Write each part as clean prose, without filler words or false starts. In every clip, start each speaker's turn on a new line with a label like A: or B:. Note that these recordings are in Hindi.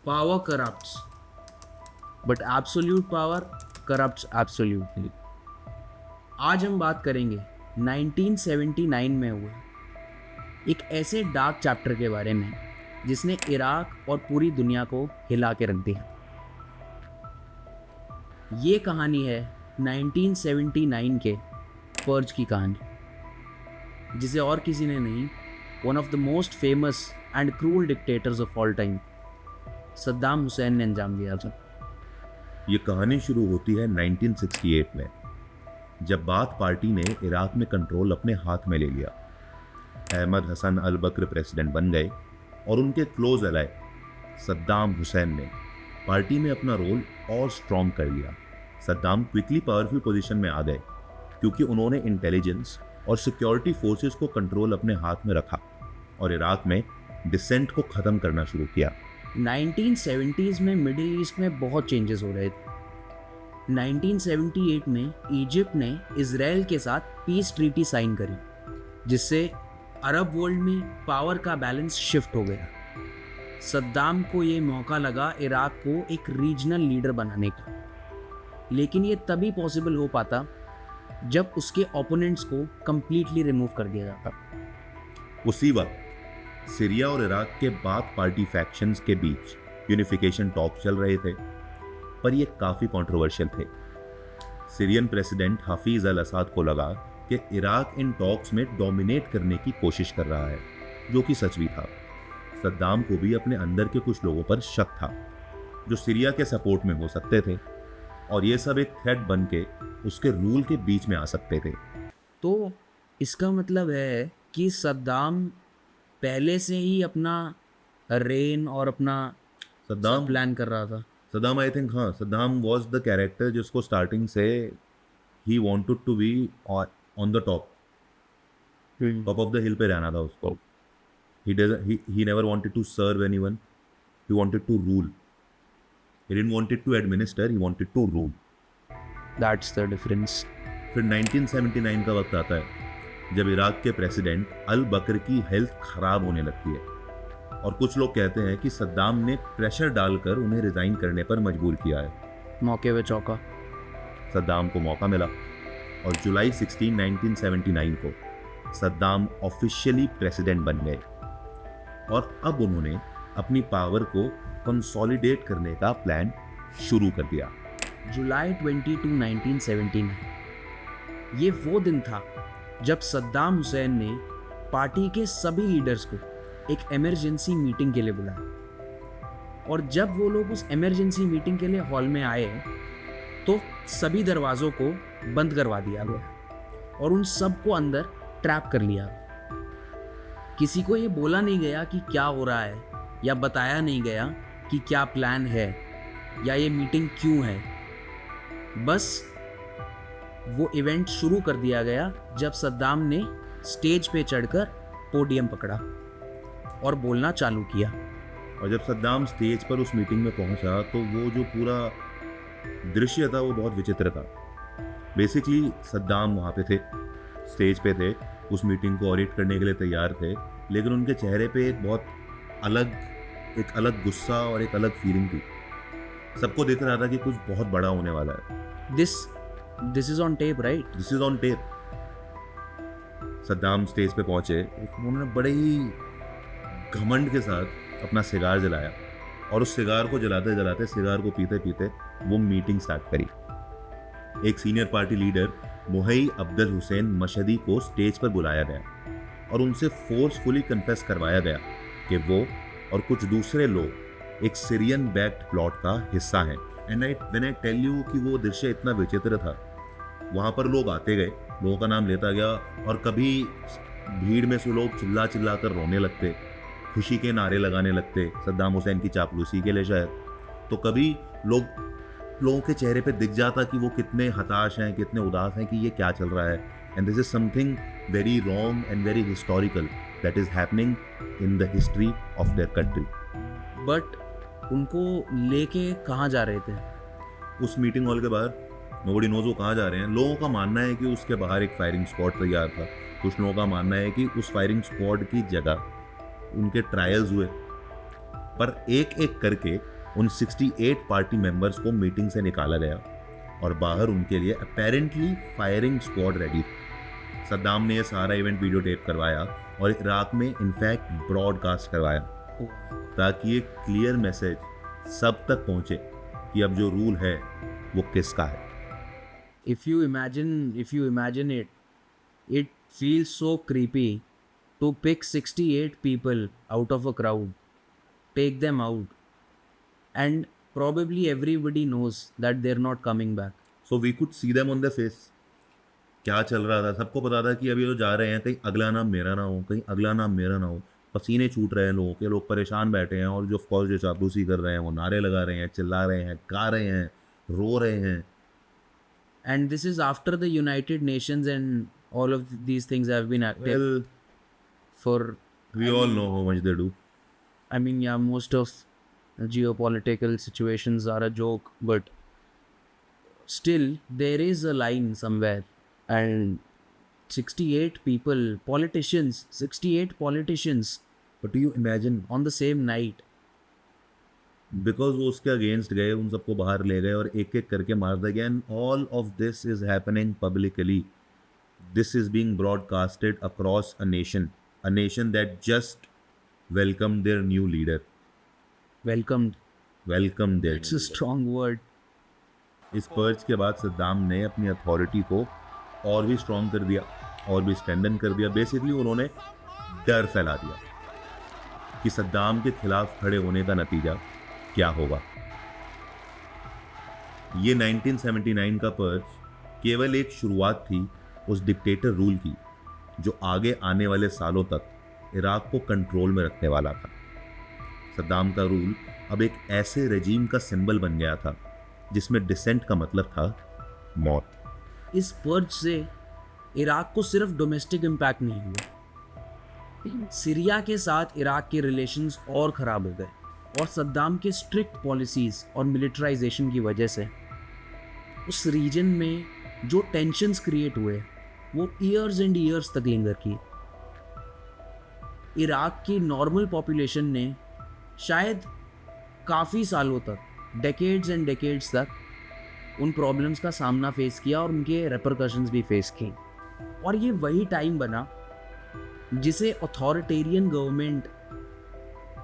A: Power corrupts, but absolute power corrupts absolutely. आज हम बात करेंगे 1979 में हुए एक ऐसे डार्क चैप्टर के बारे में जिसने इराक और पूरी दुनिया को हिला के रख दिया। ये कहानी है 1979 के पर्ज की कहानी, जिसे और किसी ने नहीं, one of the most famous and cruel dictators of all time, Saddam Hussain ने अंजाम दिया था।
B: ये कहानी शुरू होती है 1968 में, जब बाथ पार्टी ने इराक में कंट्रोल अपने हाथ में ले लिया। अहमद हसन अल बकर प्रेसिडेंट बन गए और उनके क्लोज एलाय सद्दाम हुसैन ने पार्टी में अपना रोल और स्ट्रॉन्ग कर लिया। सद्दाम क्विकली पावरफुल पोजीशन में आ गए क्योंकि उन्होंने इंटेलिजेंस और सिक्योरिटी फोर्सेस को कंट्रोल अपने हाथ में रखा और इराक में डिसेंट को ख़त्म करना शुरू किया।
A: 1970s में मिडिल ईस्ट में बहुत चेंजेस हो रहे थे। 1978 में इजिप्ट ने इजराइल के साथ पीस ट्रीटी साइन करी, जिससे अरब वर्ल्ड में पावर का बैलेंस शिफ्ट हो गया। सद्दाम को ये मौका लगा इराक को एक रीजनल लीडर बनाने का, लेकिन ये तभी पॉसिबल हो पाता जब उसके ओपोनेंट्स को कंप्लीटली रिमूव कर दिया जाता।
B: उसी वक्त सीरिया और इराक के बाथ पार्टी फैक्शंस के बीच यूनिफिकेशन टॉक चल रहे थे, पर ये काफ़ी कंट्रोवर्शियल थे। सीरियन प्रेसिडेंट हफीज अल असाद को लगा कि इराक इन टॉक्स में डोमिनेट करने की कोशिश कर रहा है, जो कि सच भी था। सद्दाम को भी अपने अंदर के कुछ लोगों पर शक था जो सीरिया के सपोर्ट में हो सकते थे, और ये सब एक थ्रेट बन के उसके रूल के बीच में आ सकते थे।
A: तो इसका मतलब है कि सद्दाम पहले से ही अपना रेन और अपना
B: सद्दाम
A: प्लान कर रहा था।
B: Saddam I think Saddam was the character जिसको स्टार्टिंग से ही wanted to be on the top of the hill पे रहना था उसको। he never wanted to serve anyone, he wanted to rule. He didn't wanted to administer, he wanted to rule.
A: That's the difference.
B: फिर 1979 का वक्त आता है जब इराक के प्रेसिडेंट अल बकर की हेल्थ खराब होने लगती है, और कुछ लोग कहते हैं कि सद्दाम ने प्रेशर डालकर उन्हें रिजाइन करने पर मजबूर किया है।
A: मौके पे चौका।
B: सद्दाम को मौका मिला और जुलाई 16, 1979 को सद्दाम ऑफिशियली प्रेसिडेंट बन गए, और अब उन्होंने अपनी पावर को कंसोलिडेट करने का प्लान शुरू कर दिया।
A: जुलाई 22, 1979 ये वो दिन था जब सद्दाम हुसैन ने पार्टी के सभी लीडर्स को एक इमरजेंसी मीटिंग के लिए बुलाया, और जब वो लोग उस इमरजेंसी मीटिंग के लिए हॉल में आए तो सभी दरवाज़ों को बंद करवा दिया गया और उन सबको अंदर ट्रैप कर लिया। किसी को ये बोला नहीं गया कि क्या हो रहा है, या बताया नहीं गया कि क्या प्लान है या ये मीटिंग क्यों है। बस वो इवेंट शुरू कर दिया गया जब सद्दाम ने स्टेज पे चढ़कर पोडियम पकड़ा और बोलना चालू किया।
B: और जब सद्दाम स्टेज पर उस मीटिंग में पहुंचा तो वो जो पूरा दृश्य था वो बहुत विचित्र था। बेसिकली सद्दाम वहाँ पे थे, स्टेज पे थे, उस मीटिंग को ऑडिट करने के लिए तैयार थे, लेकिन उनके चेहरे पे एक अलग गुस्सा और एक अलग फीलिंग थी। सबको दिख रहा था कि कुछ बहुत बड़ा होने वाला है।
A: This is on tape, right?
B: This is on tape. Saddam stage पे पहुंचे, उन्होंने बड़े ही घमंड के साथ अपना सिगार जलाया, और उस सिगार को जलाते जलाते, सिगार को पीते पीते वो मीटिंग स्टार्ट करी। एक सीनियर पार्टी लीडर मुहई अब्दुल हुसैन मशहदी को स्टेज पर बुलाया गया और उनसे फोर्सफुली कन्फेस करवाया गया कि वो और कुछ दूसरे लोग एक सीरियन बैक्ड प्लॉट का हिस्सा हैं। And when I tell you कि वो दृश्य इतना विचित्र था, वहाँ पर लोग आते गए, लोगों का नाम लेता गया, और कभी भीड़ में से लोग चिल्ला चिल्ला कर रोने लगते, खुशी के नारे लगाने लगते सद्दाम हुसैन की चापलूसी के लिए शायद। तो कभी लोगों के चेहरे पे दिख जाता कि वो कितने हताश हैं, कितने उदास हैं, कि ये क्या चल रहा है। And this is something very wrong and very historical that is happening in the history of their country.
A: But उनको लेके कहाँ जा रहे थे?
B: उस मीटिंग हॉल के बाहर। नोबडी नोज वो कहाँ जा रहे हैं। लोगों का मानना है कि उसके बाहर एक फायरिंग स्क्वाड तैयार था। कुछ लोगों का मानना है कि उस फायरिंग स्क्वाड की जगह उनके ट्रायल्स हुए, पर एक एक करके उन 68 पार्टी मेंबर्स को मीटिंग से निकाला गया और बाहर उनके लिए apparently firing squad ready. Saddam ने यह सारा इवेंट वीडियो टेप करवाया और इराक में इनफैक्ट ब्रॉडकास्ट करवाया ताकि एक क्लियर मैसेज सब तक पहुंचे कि अब जो रूल है वो किसका है।
A: If you imagine it, it feels so creepy to pick 68 people out of a crowd, take them out, and probably everybody knows that they're not coming back.
B: So we could see them on their face. क्या चल रहा था, सबको पता था कि अभी तो जा रहे हैं, कहीं अगला नाम मेरा ना हो, कहीं अगला नाम मेरा ना हो। पसीने छूट रहे हैं लोगों के, लोग परेशान बैठे हैं और जो ऑफकोर्स जो चापलूसी कर रहे हैं वो नारे लगा रहे हैं, चिल्ला रहे हैं, गा रहे हैं, रो रहे हैं।
A: And this is after the United Nations and all of these things have been active
B: Well,
A: for.
B: we all know how much they do.
A: I mean, yeah, most of geopolitical situations are a joke, but still there is a line somewhere. And 68 people, politicians, 68 politicians
B: But do you imagine?
A: on the same night.
B: Because वो उसके अगेंस्ट गए, उन सबको बाहर ले गए और एक एक करके मार दिया गया। And all of this is happening publicly. This is being broadcasted across a nation that just welcome their new leader.
A: Welcomed.
B: Welcome their.
A: It's a strong word.
B: इस पर्च के बाद सद्दाम ने अपनी अथॉरिटी को और भी स्ट्रॉन्ग कर दिया और भी स्ट्रेंथन कर दिया। बेसिकली उन्होंने डर फैला दिया कि सद्दाम के खिलाफ खड़े होने का नतीजा क्या होगा। ये 1979 का पर्च केवल एक शुरुआत थी उस डिक्टेटर रूल की जो आगे आने वाले सालों तक इराक को कंट्रोल में रखने वाला था। सद्दाम का रूल अब एक ऐसे रेजीम का सिंबल बन गया था जिसमें डिसेंट का मतलब था मौत।
A: इस पर्च से इराक को सिर्फ डोमेस्टिक इम्पैक्ट नहीं हुआ, सीरिया के साथ इराक के रिलेशंस और ख़राब हो गए और सद्दाम के स्ट्रिक्ट पॉलिसीज़ और मिलिटराइजेशन की वजह से उस रीजन में जो टेंशन्स क्रिएट हुए वो ईयर्स एंड ईयर्स तक लिंगर किए। इराक की नॉर्मल पॉपुलेशन ने शायद काफ़ी सालों तक, डेकेड्स एंड डेकेड्स तक उन प्रॉब्लम्स का सामना फेस किया और उनके रेपरकशंस भी फेस किए। और ये वही टाइम बना जिसे अथॉरिटेरियन गवर्नमेंट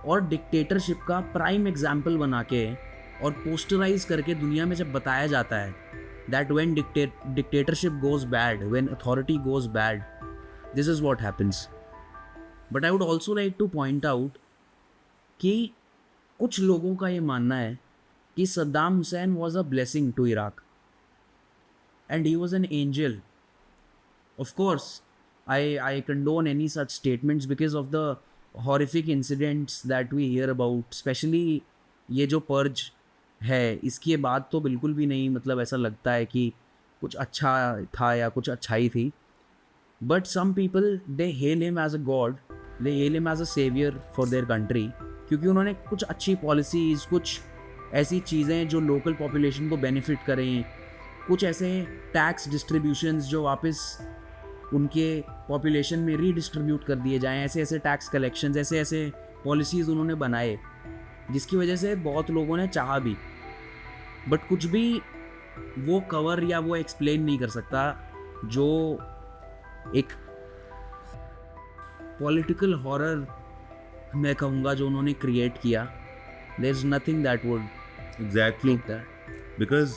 A: और डिक्टेटरशिप का प्राइम एग्जाम्पल बना के और पोस्टराइज करके दुनिया में जब बताया जाता है that when dictatorship goes bad, when authority goes bad, this is what happens. But I would also like to point out कि कुछ लोगों का ये मानना है कि Saddam Hussein was a blessing to Iraq and he was an angel. Of course I condone any such statements because of the horrific incidents that we hear about, especially ये जो पर्ज है इसके बाद तो बिल्कुल भी नहीं, मतलब ऐसा लगता है कि कुछ अच्छा था या कुछ अच्छाई थी। But some people they hail him as a god, they hail him as a saviour for their country, क्योंकि उन्होंने कुछ अच्छी पॉलिसीज़, कुछ ऐसी चीज़ें जो लोकल पॉपुलेशन को बेनिफिट करें, कुछ ऐसे टैक्स डिस्ट्रीब्यूशंस जो वापस उनके पॉपुलेशन में रीडिस्ट्रीब्यूट कर दिए जाएं, ऐसे ऐसे टैक्स कलेक्शंस, ऐसे ऐसे पॉलिसीज़ उन्होंने बनाए जिसकी वजह से बहुत लोगों ने चाहा भी, बट कुछ भी वो कवर या वो एक्सप्लेन नहीं कर सकता जो एक पॉलिटिकल हॉरर मैं कहूँगा जो उन्होंने क्रिएट किया। There is nothing that would
B: exactly
A: that.
B: Because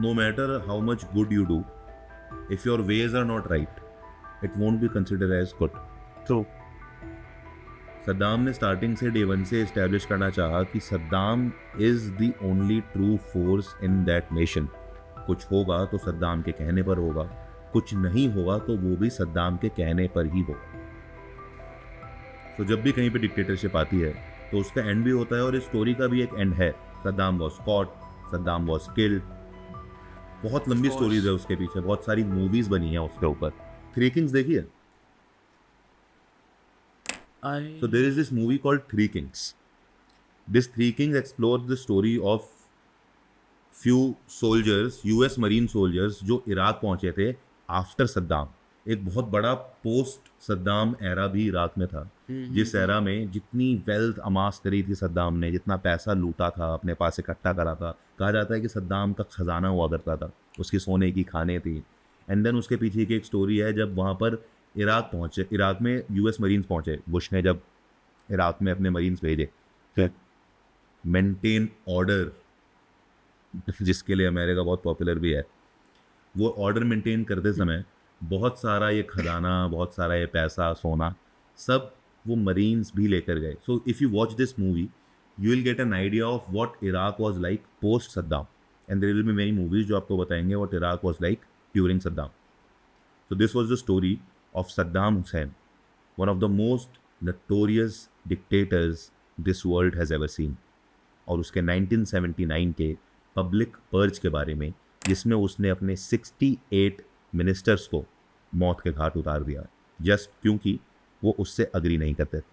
B: no matter how much good you do, if your ways are not right, it won't be considered as good.
A: True.
B: Saddam ने स्टार्टिंग से डे वन से इस्टेब्लिश करना चाहा कि Saddam is the only true force in that nation. कुछ होगा तो सद्दाम के कहने पर होगा, कुछ नहीं होगा तो वो भी सद्दाम के कहने पर ही होगा। तो जब भी कहीं पे डिक्टेटरशिप आती है तो उसका एंड भी होता है और इस स्टोरी का भी एक एंड है। Saddam was caught, Saddam was killed. बहुत लंबी स्टोरीज है उसके पीछे, बहुत सारी मूवीज बनी है उसके ऊपर। थ्री किंग्स देखिए। So there is this movie called Three Kings. This Three Kings explores the story of few soldiers, US Marine soldiers जो इराक पहुंचे थे आफ्टर सद्दाम। एक बहुत बड़ा पोस्ट सद्दाम एरा भी इराक में था जिस एरा में जितनी वेल्थ अमास करी थी सद्दाम ने, जितना पैसा लूटा था, अपने पास इकट्ठा करा था, कहा जाता है कि सद्दाम का खजाना हुआ करता था, उसकी सोने की खाने थी। एंड देन उसके पीछे की एक स्टोरी है, जब वहाँ पर इराक पहुँचे, इराक में यूएस मरीन्स पहुँचे, बुश ने जब इराक में अपने मरीन्स भेजे, मेंटेन ऑर्डर, जिसके लिए अमेरिका बहुत पॉपुलर भी है, वो ऑर्डर मेंटेन करते समय बहुत सारा ये खजाना, बहुत सारा ये पैसा, सोना, सब वो मरीन्स भी लेकर गए। So if you watch this movie you will get an idea of what Iraq was like post Saddam, and there will be many movies जो आपको बताएंगे what Iraq was like during Saddam. So this was the story of Saddam Hussein, one of the most notorious dictators this world has ever seen, और उसके 1979 के पब्लिक पर्ज के बारे में, जिसमें उसने अपने 68 मिनिस्टर्स को मौत के घाट उतार दिया, जस्ट क्योंकि वो उससे अग्री नहीं करते थे।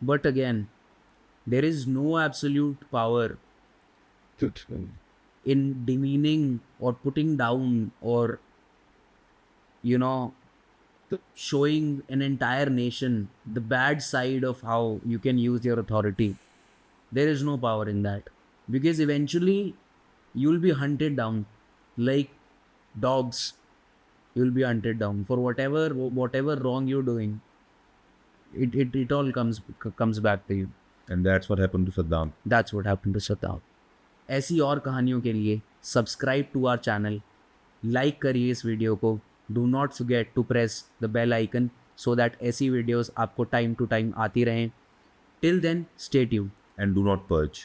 A: But again, there is no absolute power in demeaning or putting down or, you know, showing an entire nation the bad side of how you can use your authority. There is no power in that, because eventually you'll be hunted down like dogs. You'll be hunted down for whatever wrong you're doing. It all comes back to you.
B: And that's what happened to Saddam.
A: That's what happened to Saddam. ऐसी और कहानियों के लिए subscribe to our channel, like करिए इस वीडियो को, do not forget to press the bell icon so that ऐसी वीडियोस आपको टाइम टू टाइम आती रहें. Till then, stay tuned.
B: And do not purge.